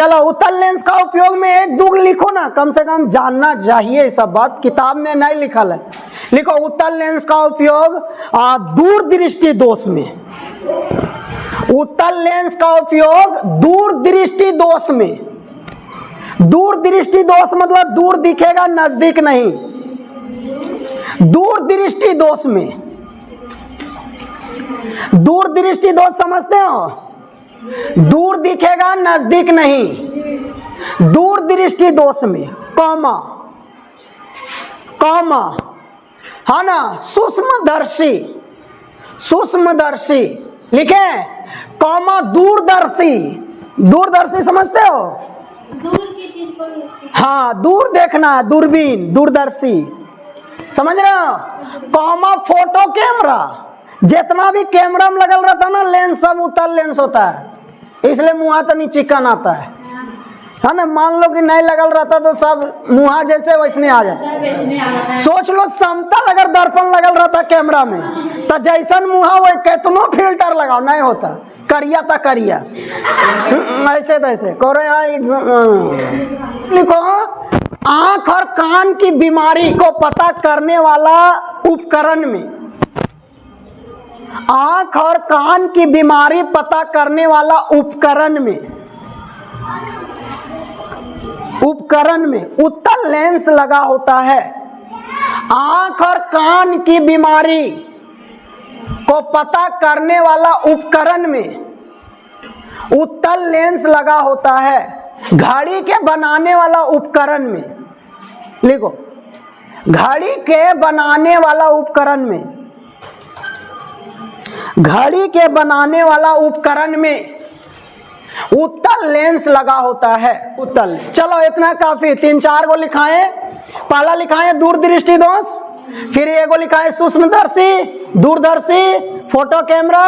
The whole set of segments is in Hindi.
चलो उत्तल लेंस का उपयोग में एक दो लिखो ना, कम से कम जानना चाहिए सब बात, किताब में नहीं लिखल है। लिखो उत्तल लेंस का उपयोग दूरदृष्टि दोष में। उत्तल लेंस का उपयोग दूरदृष्टि दोष में। दूरदृष्टि दोष मतलब दूर दिखेगा नजदीक नहीं, दूरदृष्टि दोष में। दूरदृष्टि दोष समझते हो? दूर दिखेगा नजदीक नहीं, दूरदृष्टि दोष में कॉमा कॉमा, है ना। सूक्ष्मदर्शी, सूक्ष्मदर्शी लिखे कॉमा दूरदर्शी। दूरदर्शी समझते हो? दूर की चीज को, हाँ दूर देखना है, दूरबीन, दूरदर्शी, समझ रहे हो? कॉमा फोटो कैमरा, जितना भी कैमरा में लगल रहता है ना लेंस, सब उत्तल लेंस होता है, इसलिए मुँह तो नहीं चिकन आता है ना। मान लो कि नहीं लगल रहता तो सब मुँह जैसे वैसने आ जाता। सोच लो समतल अगर दर्पण लगल रहता कैमरा में तो जैसन मुँह वो कितनो फिल्टर लगाओ नहीं होता, करिया था करिया, ऐसे तैसे करो। लिखो आंख और कान की बीमारी को पता करने वाला उपकरण में। आंख और कान की बीमारी पता करने वाला उपकरण में, उपकरण में उत्तल लेंस लगा होता है। आंख और कान की बीमारी को पता करने वाला उपकरण में उत्तल लेंस लगा होता है। घड़ी के बनाने वाला उपकरण में, लिखो घड़ी के बनाने वाला उपकरण में, घड़ी के बनाने वाला उपकरण में उत्तल लेंस लगा होता है। उत्तल, चलो इतना काफी, 3-4 को लिखाएं। पहला लिखाएं दूरदृष्टि दोष, फिर एगो लिखाएं सूक्ष्मदर्शी, दूरदर्शी, फोटो कैमरा,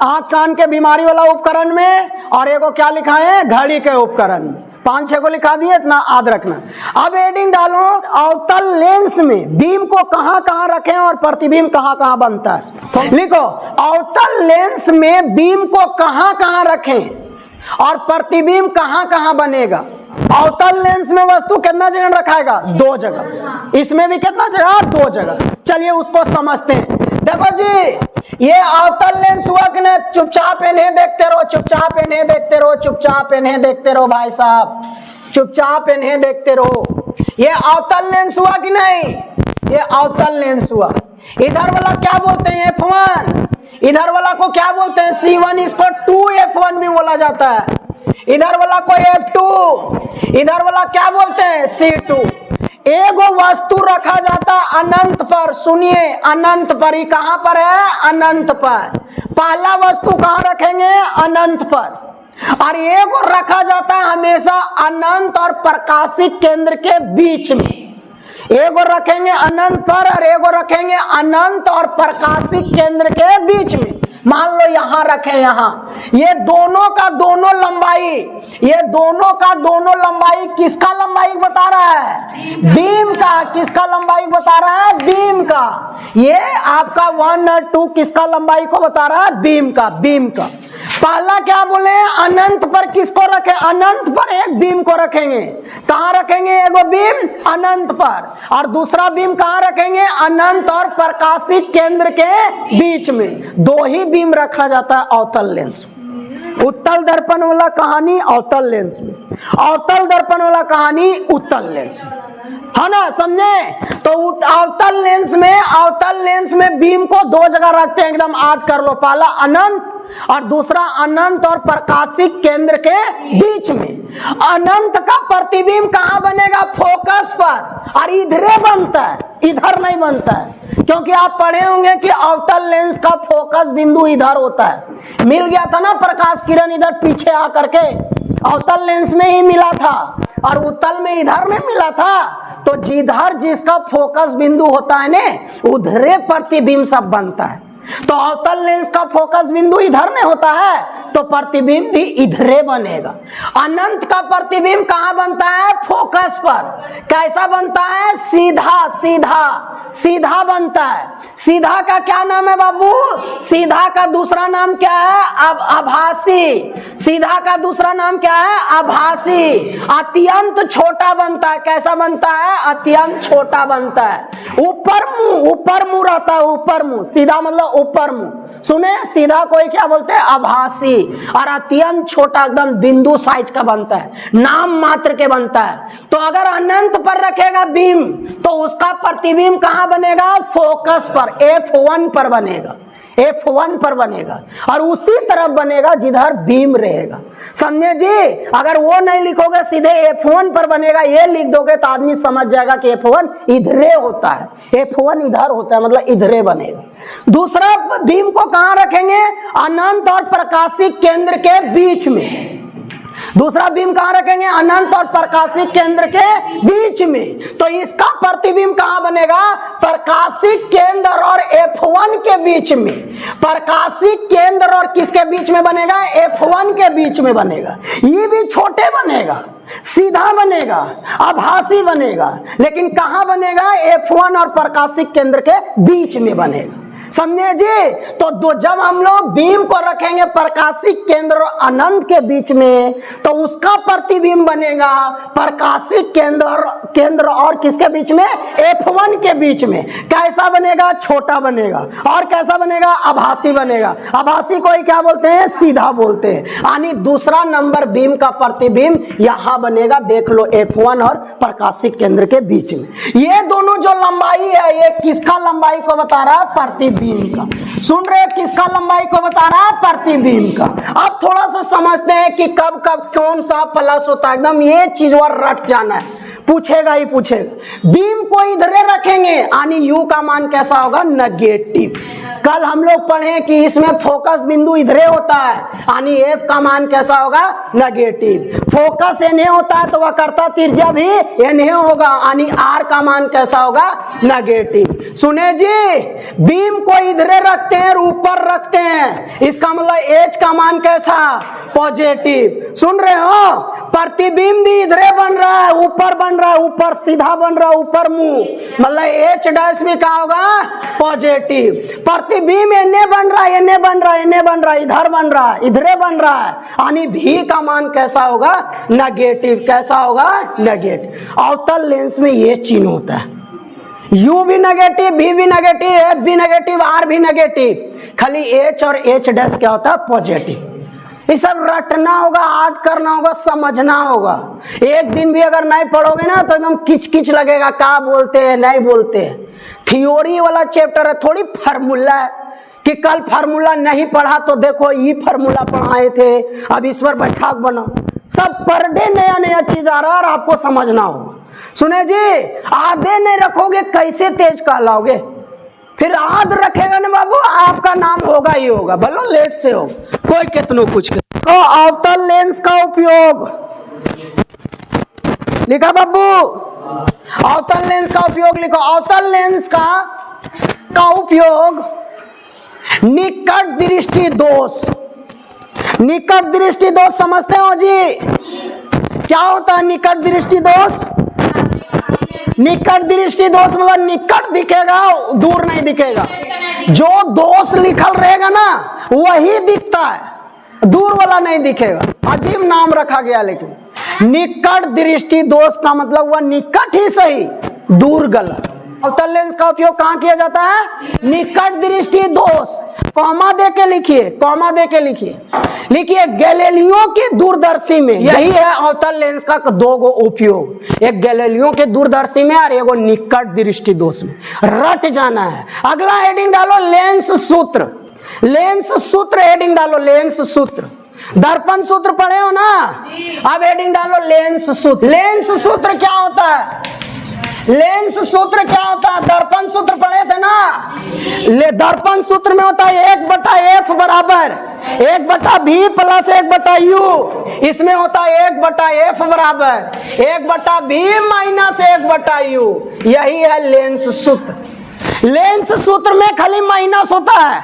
आंख कान के बीमारी वाला उपकरण में, और एगो क्या लिखाएं घड़ी के उपकरण में। 5-6 को लिखा दिए, इतना याद रखना। अब हेडिंग डालो अवतल लेंस में बीम को कहां कहां रखें और प्रतिबिंब कहां कहां बनता है। लिखो अवतल लेंस में बीम को कहां कहां रखें और प्रतिबिंब कहां कहां बनेगा। अवतल लेंस में वस्तु कितना जगह रखाएगा? 2 जगह। इसमें भी कितना जगह? 2 जगह। चलिए उसको समझते हैं। देखो जी ये अवतल लेंस हुआ कि नहीं, चुपचाप इन्हें देखते रहो, चुपचाप इन्हें देखते रहो, चुपचाप इन्हें देखते रहो भाई साहब, चुपचाप इन्हें देखते रहो। ये अवतल लेंस हुआ कि नहीं? ये अवतल लेंस हुआ। इधर वाला क्या बोलते हैं? F1। इधर वाला को क्या बोलते हैं? C1। इसको 2F1 भी बोला जाता है। इधर वाला को F2, इधर वाला क्या बोलते हैं? C2। एगो वस्तु रखा जाता अनंत पर। सुनिए अनंत पर, ही कहां पर है? अनंत पर। पहला वस्तु कहां रखेंगे? अनंत पर। और एगो रखा जाता हमेशा अनंत और प्रकाशिक केंद्र के बीच में। एगो रखेंगे अनंत पर और एगो रखेंगे अनंत और प्रकाशिक केंद्र के बीच में। मान लो यहां रखे, यहां ये दोनों का दोनों लंबाई, ये दोनों का दोनों लंबाई किसका लंबाई बता रहा है? बीम का। किसका लंबाई बता रहा है? बीम का। ये आपका 1 और 2 किसका लंबाई को बता रहा है? बीम का। बीम का पहला क्या बोले? अनंत पर किसको रखे? अनंत पर एक बीम को रखेंगे। कहां रखेंगे? एगो बीम अनंत पर, और दूसरा बीम कहां रखेंगे? अनंत और प्रकाशिक केंद्र के बीच में। 2 ही बीम रखा जाता है अवतल लेंस में। उत्तल दर्पण वाला कहानी अवतल लेंस में, अवतल दर्पण वाला कहानी उत्तल लेंस में, है ना? समझे? तो अवतल लेंस में बीम को 2 जगह रखते हैं, एकदम याद कर लो। पहला अनंत और दूसरा अनंत और प्रकाशिक केंद्र के बीच में। अनंत का प्रतिबिंब कहां बनेगा? फोकस पर। और इधरे बनता है, इधर नहीं बनता है, क्योंकि आप पढ़े होंगे कि अवतल लेंस का फोकस बिंदु इधर होता है। मिल गया था ना प्रकाश किरण इधर पीछे आकर के, अवतल लेंस में ही मिला था, और उत्तल में इधर नहीं मिला था। तो जिधर जिसका फोकस बिंदु होता है ना, उधरे प्रतिबिंब सब बनता है। तो अवतल लेंस का फोकस बिंदु इधर में होता है, तो प्रतिबिंब भी इधरे बनेगा। अनंत का प्रतिबिंब कहां बनता है? फोकस पर। कैसा बनता है? सीधा सीधा। सीधा बनता है। सीधा का क्या नाम है बाबू? सीधा का दूसरा नाम क्या है? आभासी। सीधा का दूसरा नाम क्या है? आभासी। अत्यंत छोटा बनता है। कैसा बनता है? अत्यंत छोटा बनता है। ऊपर मुंह रहता है, ऊपर मुंह। सीधा मतलब ऊपर मुंह। सुने, सीधा कोई क्या बोलते हैं? आभासी। और अत्यंत छोटा, एकदम बिंदु साइज का बनता है, नाम मात्र के बनता है। तो अगर अनंत पर रखेगा बीम तो उसका प्रतिबिंब कहां बनेगा? फोकस पर, F1 पर बनेगा। F1 पर बनेगा और उसी तरफ बनेगा जिधर बीम रहेगा। समझे जी? अगर वो नहीं लिखोगे, सीधे F1 पर बनेगा ये लिख दोगे तो आदमी समझ जाएगा कि F1 इधरे होता है। F1 इधर होता है मतलब इधरे बनेगा। दूसरा बीम को कहां रखेंगे? अनंत और प्रकाशिक केंद्र के बीच में। दूसरा बीम कहां रखेंगे? अनंत और प्रकाशिक केंद्र के बीच में। तो इसका प्रतिबिंब कहां बनेगा? प्रकाशिक केंद्र और F1 के बीच में। प्रकाशिक केंद्र और किसके बीच में बनेगा? F1 के बीच में बनेगा। ये भी छोटे बनेगा, सीधा बनेगा, आभासी बनेगा, लेकिन कहां बनेगा? F1 और प्रकाशिक केंद्र के बीच में बनेगा। समझे जी? तो जब हम लोग बीम को रखेंगे प्रकाशिक केंद्र और अनंत के बीच में तो उसका प्रतिबिंब बनेगा प्रकाशिक केंद्र और किसके बीच में? F1 के बीच में। कैसा बनेगा? छोटा बनेगा। और कैसा बनेगा? आभासी बनेगा। आभासी को ही क्या बोलते हैं? सीधा बोलते हैं। यानी दूसरा नंबर बीम का प्रतिबिंब यहां बनेगा। देख लो, F1 और प्रकाशिक केंद्र के बीच में। ये दोनों जो लंबाई है, ये किसका लंबाई को बता रहा है? प्रतिबिंब का। सुन रहे? किसका लंबाई को बता रहा है? प्रतिबिंब का। अब थोड़ा सा समझते हैं कि कब कब कौन सा प्लस होता है। एकदम ये चीज और रट जाना है, पूछेगा ही पूछेगा। बीम को इधरे रखेंगे यानी यू का मान कैसा होगा? नेगेटिव। कल हम लोग पढ़े कि इसमें फोकस बिंदु इधरे होता है यानी एफ का मान कैसा होगा? नेगेटिव। फोकस एने होता है तो वह कर्ता त्रिज्या भी एने होगा यानी आर का मान कैसा होगा? नेगेटिव। सुने जी, बीम को इधरे रखते हैं और ऊपर रखते हैं, इसका मतलब एच का मान कैसा? पॉजिटिव। सुन रहे हो? प्रतिबिंब भी इधरे बन रहा है, ऊपर बन रहा है, ऊपर सीधा बन रहा है, ऊपर मुंह, मतलब एच डैश भी क्या होगा? पॉजिटिव। प्रतिबिंब एने बन रहा है, एने बन रहा है, एने बन रहा है, इधर बन रहा है, इधरे बन रहा है यानी भी का मान कैसा होगा? नेगेटिव। कैसा होगा? नेगेटिव। अवतल लेंस में ये चिन्ह होता है, U भी नेगेटिव, V भी नेगेटिव, F भी नेगेटिव, R भी नेगेटिव, खाली H और H डैश क्या होता है? पॉजिटिव। ये सब रटना होगा, याद करना होगा, समझना होगा। एक दिन भी अगर नहीं पढ़ोगे ना तो एकदम किचकिच लगेगा, क्या बोलते हैं नहीं बोलते हैं। थ्योरी वाला चैप्टर है, थोड़ी फार्मूला है कि कल फार्मूला नहीं पढ़ा तो देखो ये फार्मूला पढ़ाए थे, अब इस पर बैठाक बनो। सब पर डे नया नया चीज आ रहा है और आपको समझना होगा। सुने जी, आधे नहीं रखोगे कैसे तेज कहलाओगे? फिर आध रखेगा ना बाबू, आपका नाम होगा ही होगा, भलो लेट से हो, कोई कितनो कुछ कर। तो अवतल लेंस का उपयोग लिखा बाबू, अवतल लेंस का उपयोग लिखो। अवतल लेंस का उपयोग निकट दृष्टि दोष। निकट दृष्टि दोष समझते हो जी? क्या होता है निकट दृष्टि दोष? निकट दृष्टि दोष मतलब निकट दिखेगा, दूर नहीं दिखेगा। जो दोष लिखल रहेगा ना वही दिखता है, दूर वाला नहीं दिखेगा। अजीब नाम रखा गया, लेकिन निकट दृष्टि दोष का मतलब वह निकट ही सही, दूर गलत। अवतल लेंस का उपयोग कहाँ किया जाता है? निकट दृष्टि दोष। कॉमा दे के लिखिए, कॉमा दे के लिखिए, लिखिए गैलीलियो के दूरदर्शी में। यही है अवतल लेंस का दो गो उपयोग, एक गैलीलियो के दूरदर्शी में और एक निकट दृष्टि दोष में। रट जाना है। अगला हेडिंग डालो लेंस सूत्र। लेंस सूत्र हेडिंग डालो, लेंस सूत्र। दर्पण सूत्र पढ़े हो ना? अब हेडिंग डालो लेंस सूत्र। लेंस सूत्र क्या होता है? लेंस सूत्र क्या होता है? दर्पण सूत्र पढ़े थे ना? दर्पण सूत्र में होता है 1/f बराबर 1/v प्लस 1/u। इसमें होता है 1/f बराबर 1/v माइनस 1/u। यही है लेंस सूत्र। लेंस सूत्र में खाली माइनस होता है,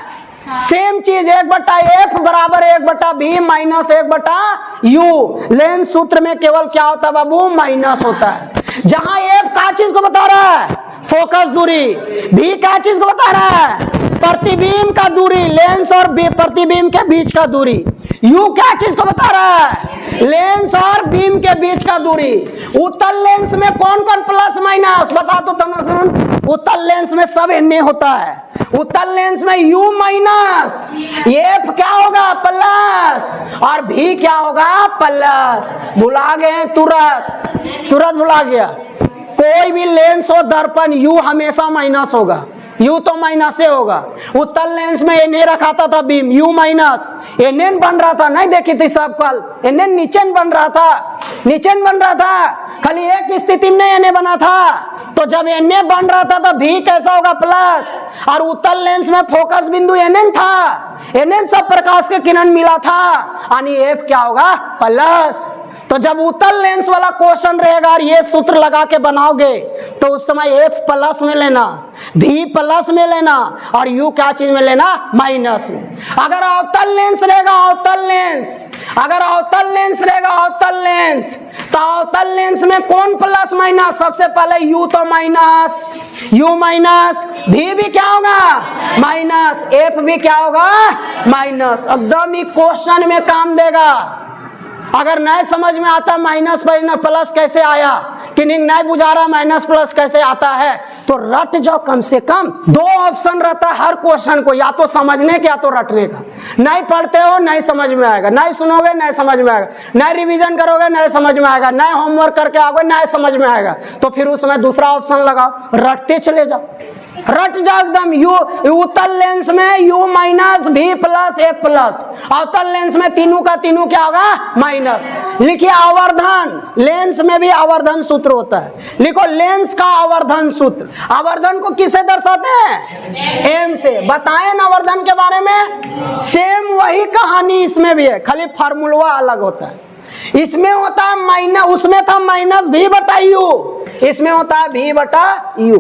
सेम चीज 1/f बराबर 1/v माइनस 1/u। लेंस सूत्र में केवल क्या होता है बाबू? माइनस होता है। जहां f का चीज को बता रहा है? फोकस दूरी। भी क्या चीज को बता रहा है? प्रतिबिंब का दूरी, लेंस और प्रतिबिंब के बीच का दूरी। यू क्या चीज को बता रहा है? लेंस और बीम के बीच का दूरी। उत्तल लेंस में कौन कौन प्लस माइनस बता तो तुम। उत्तल लेंस में सब एन होता है। उत्तल लेंस में यू माइनस, एफ क्या होगा? प्लस, और भी क्या होगा? प्लस। भुला गए तुरंत भुला गया। कोई भी लेंस हो दर्पण, यू हमेशा माइनस होगा, यू तो माइनस से होगा। उत्तल लेंस में एन रखाता था बीम, यू माइनस, एन बन रहा था, नहीं देखी थी सब कल, एन नीचे बन रहा था, खाली एक स्थिति में एन बना था। तो जब एन बन रहा था तो भी कैसा होगा? प्लस। और उत्तल लेंस में फोकस बिंदु एन था, एन सब प्रकाश के किरण मिला था, यानी एफ क्या होगा? प्लस। तो जब उत्तल लेंस वाला क्वेश्चन रहेगा और ये सूत्र लगा के बनाओगे तो उस समय एफ प्लस में लेना, भी प्लस में लेना, और यू क्या चीज में लेना? माइनस में। अगर अवतल लेंस रहेगा, अवतल लेंस, अगर अवतल लेंस रहेगा, अवतल लेंस, तो अवतल लेंस में कौन प्लस माइनस? सबसे पहले यू तो माइनस, यू माइनस, भी क्या होगा? माइनस, एफ भी क्या होगा? माइनस। एकदम ही क्वेश्चन में काम देगा। अगर नहीं समझ में आता माइनस प्लस कैसे आया, कि नहीं बुझा रहा माइनस प्लस कैसे आता है, तो रट जाओ। कम से कम 2 ऑप्शन रहता है हर क्वेश्चन को, या तो समझने का या तो रटने का। नहीं पढ़ते हो नहीं समझ में आएगा, नहीं सुनोगे नहीं समझ में आएगा, नहीं रिवीजन करोगे नहीं समझ में आएगा, नहीं होमवर्क करके आओगे नहीं समझ में आएगा। तो फिर उस समय दूसरा ऑप्शन लगाओ, रटते चले जाओ, रट जाओ एकदम। यू उत्तल लेंस में यू माइनस, भी प्लस, ए प्लस। अवतल लेंस में तीनों का तीनों क्या होगा? माइनस। लिखिए आवर्धन, लेंस में भी आवर्धन सूत्र होता है। लिखो लेंस का आवर्धन सूत्र। आवर्धन को किससे दर्शाते हैं? एम से। बताएं ना आवर्धन के बारे में? सेम वही कहानी इसमें भी है, खाली फार्मूला अलग होता है। इसमें होता है माइनस, उसमें था माइनस भी बटा यू, इसमें होता है भी बटा यू।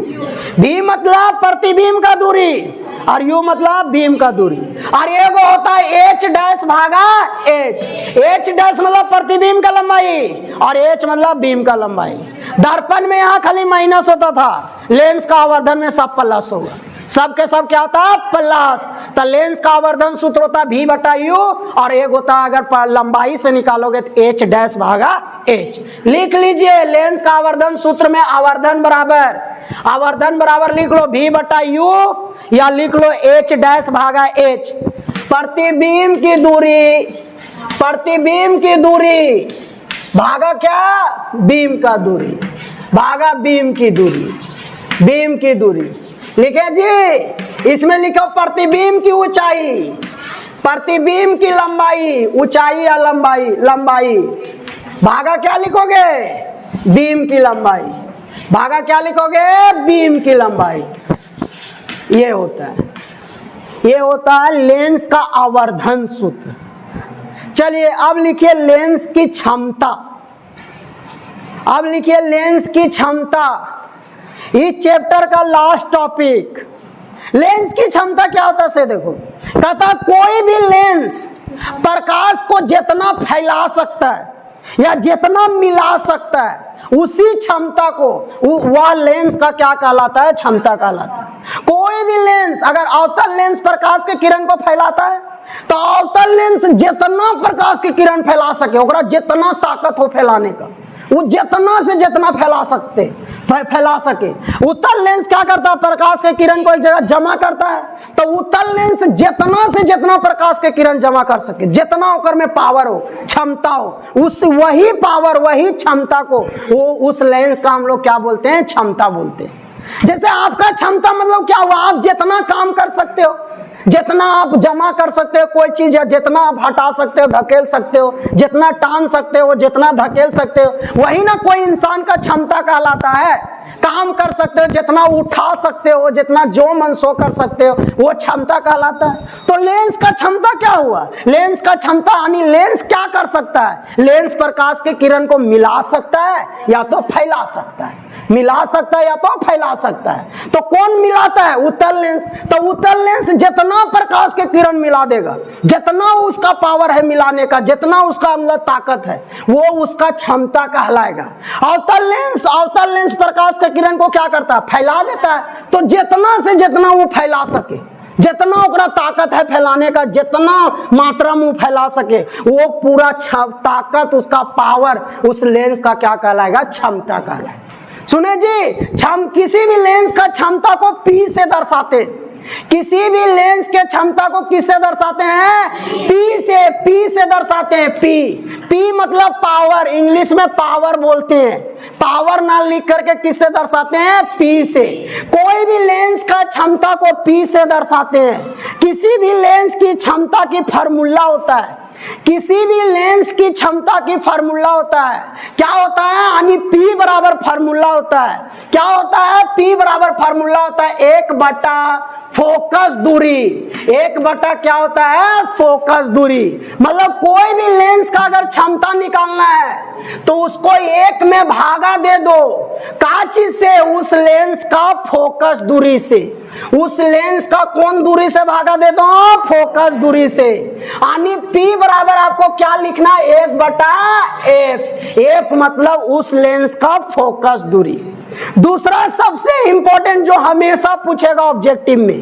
भी मतलब प्रतिबिंब का दूरी और यू मतलब बीम का दूरी। और ये वो होता है एच डैश भागा एच। एच डैश मतलब प्रतिबिंब का लंबाई और एच मतलब बीम का लंबाई। दर्पण में यहाँ खाली माइनस होता था, लेंस का आवर्धन में सब प्लस होगा। सब के सब क्या होता है? प्लस। तो लेंस का आवर्धन सूत्र होता है भी बटा यू, और एक होता है अगर लंबाई से निकालोगे तो एच डैश भागा एच। लिख लीजिए लेंस का आवर्धन सूत्र में आवर्धन बराबर लिख लो भी बटा यू, या लिख लो एच डैश भागा एच। प्रतिबिंब की दूरी भागा क्या? बीम का दूरी, भागा बीम की दूरी। लिखे जी, इसमें लिखो प्रतिबिंब की ऊंचाई, प्रतिबिंब की लंबाई, ऊंचाई या लंबाई भागा क्या लिखोगे? बीम की लंबाई। भागा क्या लिखोगे? बीम की लंबाई। ये होता है लेंस का आवर्धन सूत्र। चलिए अब लिखिए लेंस की क्षमता। इस चैप्टर का लास्ट टॉपिक लेंस की क्षमता क्या होता है से देखो। कहता कोई भी लेंस प्रकाश को जितना फैला सकता है या जितना मिला सकता है उसी क्षमता को वह लेंस का क्या कहलाता है? क्षमता कहलाता है। कोई भी लेंस अगर अवतल लेंस प्रकाश के किरण को फैलाता है तो अवतल लेंस जितना प्रकाश की किरण फैला सके, ओकरा जितना ताकत हो फैलाने का, वो जितना से जितना फैला सके। उत्तल लेंस क्या करता है? प्रकाश के किरण को एक जगह जमा करता है। तो उत्तल लेंस जितना से जितना प्रकाश के किरण जमा कर सके, जितना ओकर में पावर हो, क्षमता हो, उस वही पावर वही क्षमता को वो उस लेंस का हम लोग क्या बोलते हैं? क्षमता बोलते हैं। जैसे आपका क्षमता मतलब क्या हुआ? आप जितना काम कर सकते हो, जितना आप जमा कर सकते हो कोई चीज, या जितना आप हटा सकते हो, धकेल सकते हो, जितना टान सकते हो, जितना धकेल सकते हो, वही ना कोई इंसान का क्षमता कहलाता है। काम कर सकते हो, जितना उठा सकते हो, जितना जो मन सो कर सकते हो, वो क्षमता कहलाता है। तो लेंस का क्षमता क्या हुआ? लेंस का क्षमता यानी लेंस क्या कर सकता है? लेंस प्रकाश के किरण को मिला सकता है या तो फैला सकता है। मिला सकता है या तो फैला सकता है। तो कौन मिलाता है? उत्तल लेंस। तो उत्तल लेंस जितना प्रकाश के किरण मिला देगा, जितना उसका पावर है मिलाने का, जितना उसका अंदर ताकत है, वो उसका क्षमता कहलाएगा। अवतल लेंस प्रकाश के किरण को क्या करता है? फैला देता है। तो जितना से जितना वो फैला सके, जितना ओकरा ताकत है फैलाने का, जितना मात्रा में फैला सके, वो पूरा ताकत, उसका पावर उस लेंस का क्या कहलाएगा? क्षमता कहलाएगा। सुने जी, किसी भी लेंस का क्षमता को P से दर्शाते, किसी भी लेंस के क्षमता को किससे दर्शाते हैं? P से दर्शाते हैं। P मतलब पावर, इंग्लिश में पावर बोलते हैं। पावर ना लिख करके किससे दर्शाते हैं? P से। कोई भी लेंस का क्षमता को P से दर्शाते हैं। किसी भी लेंस की क्षमता की फार्मूला होता है, किसी भी लेंस की क्षमता की फार्मूला होता है। क्या होता है? यानी P बराबर फार्मूला होता है। क्या होता है? P बराबर फार्मूला होता है 1/, फोकस दूरी। 1/, क्या होता है? फोकस दूरी। मतलब कोई भी लेंस का अगर क्षमता निकालना है तो उसको 1 में भागा दे दो। का चीज से? उस लेंस का फोकस दूरी से। उस लेंस का कौन दूरी से भागा दे दो? फोकस दूरी से। यानी P बराबर आपको क्या लिखना? 1/f। f मतलब उस लेंस का फोकस दूरी। दूसरा सबसे इंपॉर्टेंट जो हमेशा पूछेगा ऑब्जेक्टिव में,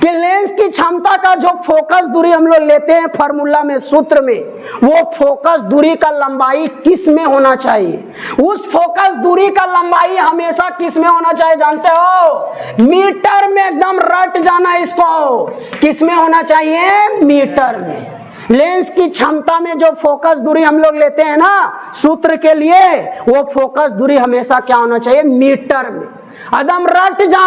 कि लेंस की क्षमता का जो फोकस दूरी हम लोग लेते हैं फार्मूला में, सूत्र में, वो फोकस दूरी का लंबाई किस में होना चाहिए? उस फोकस दूरी का लंबाई हमेशा किस में होना चाहिए जानते हो? मीटर में। एकदम रट जाना इसको। किस में होना चाहिए? मीटर में। लेंस की क्षमता में जो फोकस दूरी हम लोग लेते हैं ना सूत्र के लिए, वो फोकस दूरी हमेशा क्या होना चाहिए? मीटर में। एकदम रट जा।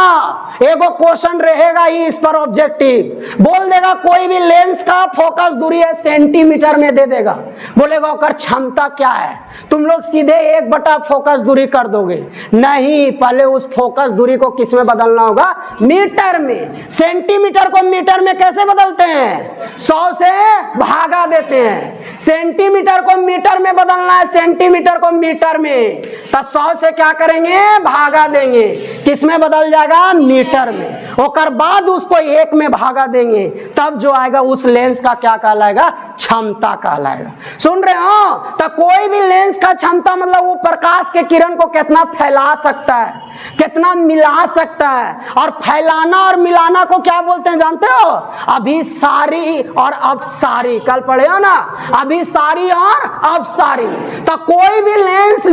एगो क्वेश्चन रहेगा ही इस पर ऑब्जेक्टिव, बोल देगा कोई भी लेंस का फोकस दूरी है सेंटीमीटर में दे देगा, बोलेगा ओकर क्षमता क्या है? तुम लोग सीधे 1/, फोकस दूरी कर दोगे। नहीं, पहले उस फोकस दूरी को किस में बदलना होगा? मीटर में। सेंटीमीटर को मीटर में कैसे बदलते हैं? 100 से भागा देते हैं। सेंटीमीटर को मीटर में बदलना है, सेंटीमीटर को मीटर में, तो 100 से क्या करेंगे? भागा देंगे। किस में बदल जाएगा? मीटर में। और बाद उसको 1 में भागा देंगे, तब जो आएगा उस लेंस का क्या कहलाएगा? क्षमता कहलाएगा। सुन रहे हो? तो कोई भी लेंस का क्षमता मतलब वो प्रकाश के किरण को कितना फैला सकता है, कितना मिला सकता है। और फैलाना और मिलाना को क्या बोलते हैं जानते हो? अभिसारी और अपसारी। कल पढ़े हो ना, अभिसारी और अपसारी। तो कोई भी लेंस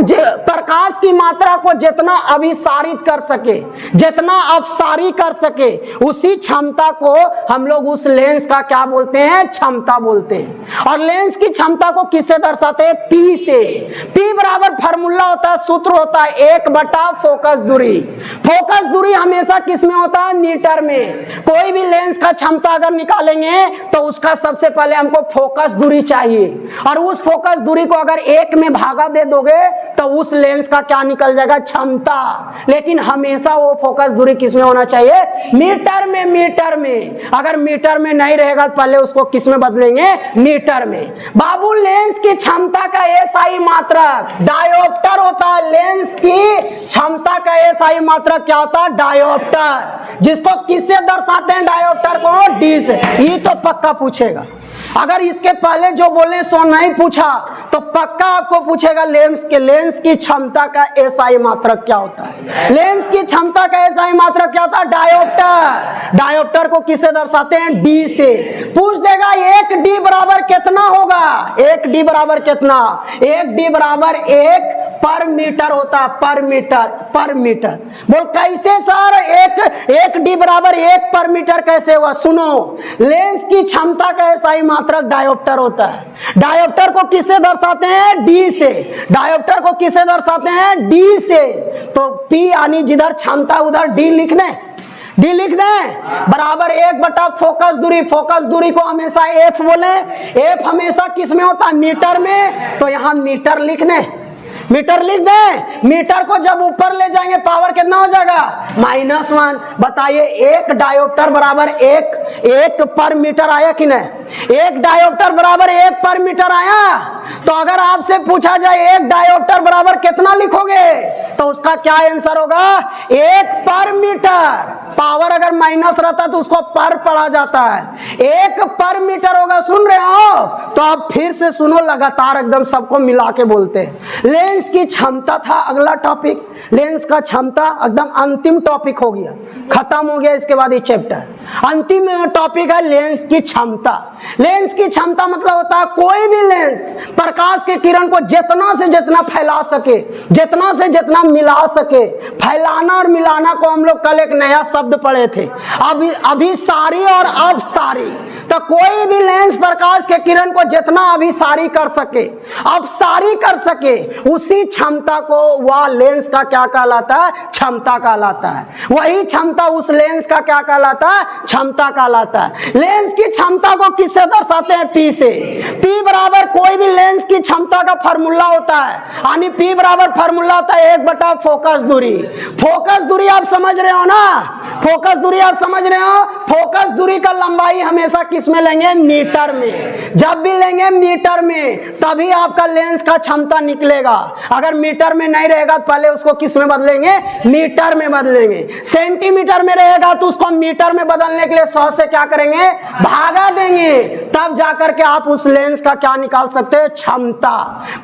प्रकाश की मात्रा को जितना अभिसारित कर सके, जितना अपसारी कर सके, उसी क्षमता को हम लोग उस लेंस का क्या बोलते हैं? क्षमता बोलते हैं। और लेंस की क्षमता को किससे दर्शाते हैं? P से। P बराबर फार्मूला होता है, सूत्र होता है 1/, फोकस दूरी। फोकस दूरी हमेशा किस में होता है? मीटर में। कोई भी लेंस का क्षमता अगर निकालेंगे तो उसका सबसे पहले हमको फोकस दूरी चाहिए, और उस फोकस दूरी को अगर 1 में भागा दे दोगे तो उस लेंस का क्या निकल जाएगा? क्षमता। लेकिन हमेशा वो फोकस दूरी किस में होना चाहिए? मीटर में। मीटर में। अगर मीटर में नहीं रहेगा तो पहले उसको किस में बदलेंगे? मीटर में। बाबू, लेंस की क्षमता का SI मात्रक डायोप्टर होता है। लेंस की क्षमता का SI मात्रक क्या होता है? डायोप्टर। जिसको किससे दर्शाते हैं? डायोप्टर को D से। ये तो पक्का पूछेगा। अगर इसके पहले जो बोले सो नहीं पूछा तो पक्का आपको पूछेगा लेंस की क्षमता का SI मात्रक क्या होता है? लेंस की क्षमता का SI मात्रक क्या होता है? डायोप्टर। डायोप्टर को किससे दर्शाते हैं? D से। पूछ देगा 1D बराबर कितना होगा? 1D बराबर कितना? 1D बराबर 1 पर मीटर होता है। पर मीटर। बोल कैसे सर? 1D बराबर 1 पर मीटर कैसे हुआ? सुनो, लेंस की क्षमता का SI मात्रक डायोप्टर होता है। डायोप्टर को किससे दर्शाते हैं? D से। डायोप्टर को किससे दर्शाते हैं? D से। तो P यानी जिधर क्षमता उधर D लिख दें। बराबर 1/, फोकस दूरी। फोकस दूरी को हमेशा F बोले। F हमेशा किस में होता है? मीटर में। तो यहाँ मीटर लिख दें। मीटर को जब ऊपर ले जाएंगे पावर कितना हो जाएगा? -1। बताइए, 1 डायोप्टर बराबर 1 पर मीटर आया कि नहीं? 1 डायोप्टर बराबर 1 पर मीटर आया। तो अगर आपसे पूछा जाए एक डायोप्टर बराबर कितना लिखोगे, तो उसका क्या आंसर होगा, 1 पर मीटर। पावर अगर माइनस रहता तो उसको पर पढ़ा जाता है, 1 पर मीटर होगा। सुन रहे हो? तो आप फिर से सुनो, लगातार एकदम सबको मिला के बोलते हैं। लेंस की क्षमता था अगला टॉपिक। लेंस का क्षमता एकदम अंतिम टॉपिक हो गया, खत्म हो गया। इसके बाद ये चैप्टर अंतिम टॉपिक है लेंस की क्षमता। लेंस की क्षमता मतलब होता है कोई भी लेंस प्रकाश के किरण को जितना से जितना फैला सके, जितना से जितना मिला सके। फैलाना और मिलाना को हम लोग कल एक नया शब्द पढ़े थे, अभिसारी और अपसारी। तो कोई भी लेंस प्रकाश के किरण को जितना अभिसारी कर सके, अपसारी कर सके, उसी क्षमता को वह लेंस का क्या कहलाता है, क्षमता कहलाता है। वही क्षमता उस लेंस का क्या कहलाता है, क्षमता कहलाता है। लेंस की क्षमता को किससे दर्शाते हैं, P से। P बराबर कोई भी लेंस की क्षमता का फार्मूला होता है, यानी P बराबर फार्मूला होता है 1 बटा फोकस दूरी। फोकस दूरी आप समझ रहे हो ना, फोकस दूरी आप समझ रहे हो। फोकस दूरी का लंबाई हमेशा किस में लेंगे, मीटर में। जब भी लेंगे मीटर में, तभी आपका लेंस का क्षमता निकलेगा। अगर मीटर में नहीं रहेगा तो पहले उसको किस में बदलेंगे, मीटर में बदलेंगे। सेंटीमीटर में रहेगा तो उसको मीटर में बदलने के लिए 100 से क्या करेंगे, भागा देंगे। तब जाकर के आप उस लेंस का क्या निकाल सकते हैं, क्षमता।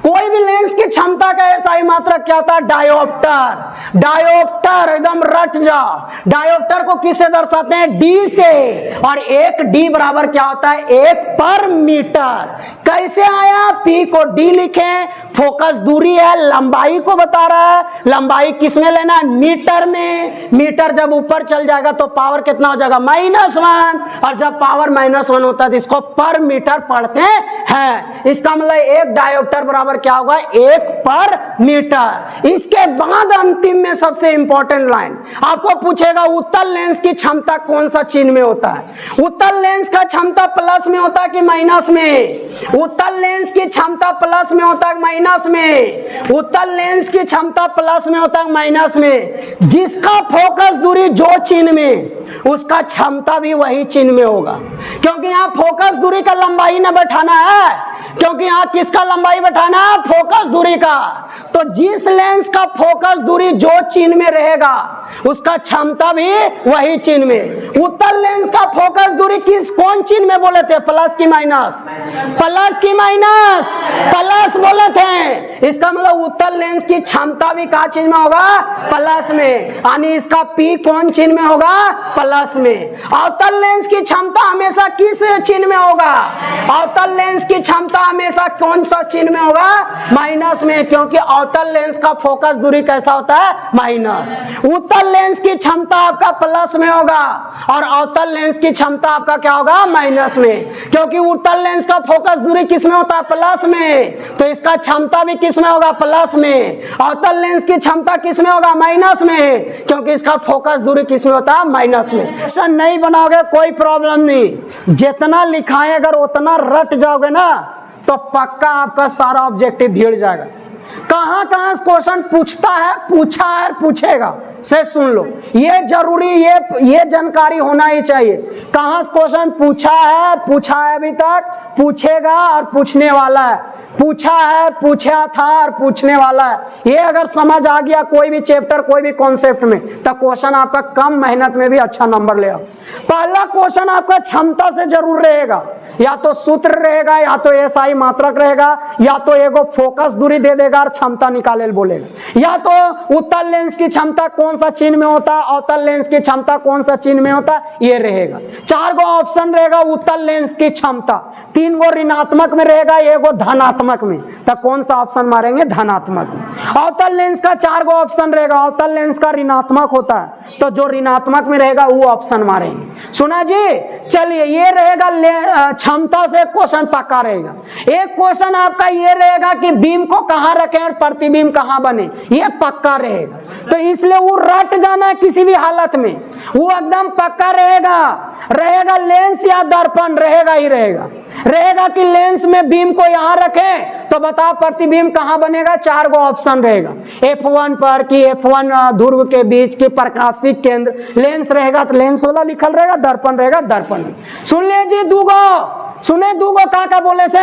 कोई भी लेंस की क्षमता का ऐसा ही मात्रक क्या होता है, डायोप्टर। डायोप्टर एकदम रट जाओ। डायोप्टर को किससे दर्शाते हैं, D से। और 1 D बराबर क्या होता है, 1 पर मीटर। कैसे आया, P को D लिखें, फोकस दूरी है, लंबाई को बता रहा है। लंबाई किस में लेना है, मीटर में। मीटर जब ऊपर चल जाएगा तो पावर कितना हो जाएगा, -1। और जब पावर -1 होता है तो इसको पर मीटर पढ़ते हैं। इसका मतलब एक डायोप्टर बराबर क्या होगा, 1 पर मीटर। इसके बाद अंतिम में सबसे इंपॉर्टेंट लाइन आपको पूछेगा, उत्तल लेंस की क्षमता कौन सा चिन्ह में होता है। उत्तल लेंस का क्षमता प्लस में होता है कि माइनस में। उत्तल लेंस की क्षमता प्लस में होता है माइनस में। उत्तल लेंस की क्षमता प्लस में होता है माइनस में। जिसका फोकस दूरी जो चिन्ह में, उसका क्षमता भी वही चिन्ह में होगा। क्योंकि यहाँ फोकस दूरी का लंबाई न बैठाना है, क्योंकि यहाँ किसका लंबाई बैठाना है, फोकस दूरी का। तो जिस लेंस का फोकस दूरी जो चिन्ह में रहेगा, उसका क्षमता भी वही चिन्ह में। उत्तल लेंस का फोकस दूरी कौन चिन्ह में बोले थे, प्लस की माइनस, प्लस की माइनस, प्लस बोले थे। इसका मतलब उत्तल लेंस की क्षमता भी कहा चिन्ह में होगा, प्लस में। यानी इसका P कौन चिन्ह में होगा, प्लस में। अवतल लेंस की क्षमता हमेशा किस चिन्ह में होगा, अवतल लेंस की क्षमता हमेशा कौन सा चिन्ह में होगा, माइनस में। क्योंकि अवतल लेंस का फोकस दूरी कैसा होता है, माइनस। उत्तल लेंस की क्षमता आपका प्लस में होगा और अवतल लेंस की क्षमता आपका क्या होगा, माइनस में। क्योंकि उत्तल लेंस का फोकस दूरी किस में होता है, प्लस में। तो इसका क्षमता भी किस में होगा, प्लस में। अवतल लेंस की क्षमता किस में होगा, माइनस में। क्योंकि इसका फोकस दूरी किस में होता है, माइनस में। ऐसा नहीं बनाओगे कोई प्रॉब्लम नहीं। जितना लिखाएं अगर उतना रट जाओगे ना, तो पक्का आपका सारा ऑब्जेक्टिव भिड़ जाएगा। कहां कहां क्वेश्चन पूछता है, पूछा है, पूछेगा, से सुन लो। ये जरूरी, ये जानकारी होना ही चाहिए। कहां क्वेश्चन पूछा है अभी तक, पूछेगा और पूछने वाला है। पूछा है, पूछा था और पूछने वाला है। ये अगर समझ आ गया कोई भी चैप्टर, कोई भी कॉन्सेप्ट में, तो क्वेश्चन आपका कम मेहनत में भी अच्छा नंबर ले आओ। पहला क्वेश्चन आपका क्षमता से जरूर रहेगा, या तो सूत्र रहेगा, या तो एसआई मात्रक रहेगा, या तो एगो फोकस दूरी दे देगा और क्षमता निकाले बोलेगा, या तो उत्तल लेंस की क्षमता कौन सा चिन्ह में होता है, अवतल लेंस की क्षमता कौन सा चिन्ह में होता है, ये रहेगा। 4 गो ऑप्शन रहेगा उत्तल लेंस की क्षमता, 3 गो ऋणात्मक में रहेगा, एगो धनात्मक में। तो कौन सा ऑप्शन मारेंगे, धनात्मक में। अवतल लेंस का 4 गो ऑप्शन रहेगा, अवतल लेंस का ऋणात्मक होता है, तो जो ऋणात्मक में रहेगा वो ऑप्शन मारेंगे। सुना जी, चलिए ये रहेगा क्षमता से क्वेश्चन पक्का रहेगा। एक क्वेश्चन आपका ये रहेगा कि बीम को कहां रखें और प्रतिबिंब कहां बने, ये पक्का रहेगा। तो इसलिए वो रट जाना है किसी भी हालत में, वो एकदम पक्का रहेगा लेंस या दर्पण, रहेगा ही रहेगा कि लेंस में बीम को यहां रखें तो बताओ प्रतिबिंब कहां बनेगा। 4 गो ऑप्शन रहेगा, F1 पर कि F1 ध्रुव के बीच की प्रकाशिक केंद्र। लेंस रहेगा तो लेंस वाला लिखल रहेगा, दर्पण रहेगा दर्पण। सुन लीजिए, 2 गो सुने दूगो का बोले से।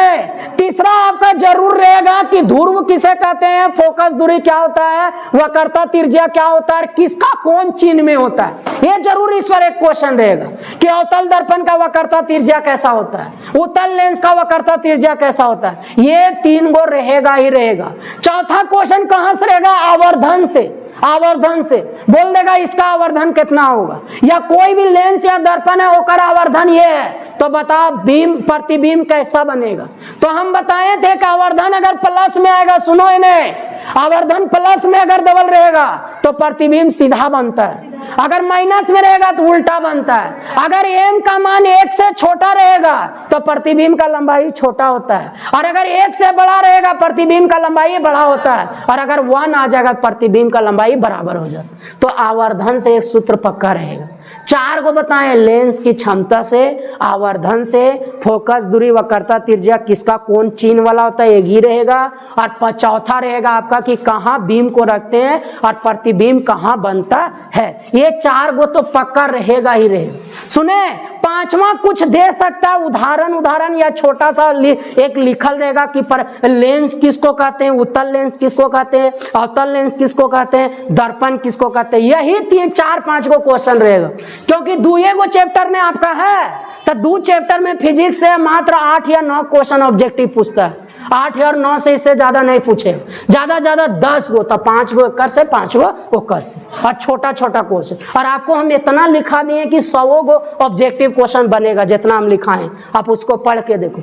तीसरा आपका जरूर रहेगा कि ध्रुव किसे कहते हैं, फोकस दूरी क्या होता है, वक्रता त्रिज्या क्या होता है, किसका कौन चिन्ह में होता है। ये जरूर इस पर एक क्वेश्चन रहेगा कि अवतल दर्पण का वक्रता त्रिज्या कैसा होता है, उत्तल लेंस का वक्रता त्रिज्या कैसा होता है। ये 3 गो रहेगा ही रहेगा। चौथा क्वेश्चन कहां से रहेगा, आवर्धन से। आवर्धन से बोल देगा इसका आवर्धन कितना होगा, या कोई भी लेंस या दर्पण है ओकर आवर्धन ये है, तो बताओ बीम प्रतिबिंब कैसा बनेगा। तो हम बताए थे कि आवर्धन अगर प्लस में आएगा, सुनो इन्हें, आवर्धन प्लस में अगर डबल रहेगा तो प्रतिबिंब सीधा बनता है, अगर माइनस में रहेगा तो उल्टा बनता है। अगर m का मान 1 से छोटा रहेगा तो प्रतिबिंब का लंबाई छोटा होता है, और अगर 1 से बड़ा रहेगा प्रतिबिंब का लंबाई बड़ा होता है, और अगर 1 आ जाएगा प्रतिबिंब का लंबाई बराबर हो जाता। तो आवर्धन से एक सूत्र पक्का रहेगा। 4 को बताएं, लेंस की क्षमता से, आवर्धन से, फोकस दूरी, वक्रता त्रिज्या, किसका कौन चिन्ह वाला होता है, एक ही रहेगा। और चौथा रहेगा आपका कि कहाँ बीम को रखते हैं और प्रतिबिंब कहाँ बनता है। ये 4 गो तो पक्का रहेगा ही रहेगा। सुने, 5वां कुछ दे सकता है, उदाहरण या छोटा सा एक लिखल रहेगा कि पर लेंस किसको कहते हैं, उत्तल लेंस किसको कहते हैं, अवतल लेंस किसको कहते हैं, दर्पण किसको कहते हैं। यही 3-4-5 गो क्वेश्चन रहेगा, क्योंकि 2 गो चैप्टर में आपका है, तो 2 चैप्टर में फिजिक्स से मात्र 8 या 9 क्वेश्चन ऑब्जेक्टिव पूछता है। 8 और 9 से इससे ज्यादा नहीं पूछे, ज्यादा 10 गो, तो 5 गो कर से, 5 गो वो कर से, और छोटा क्वेश्चन। और आपको हम इतना लिखा दिए कि 100 गो ऑब्जेक्टिव क्वेश्चन बनेगा, जितना हम लिखाएं, आप उसको पढ़ के देखो।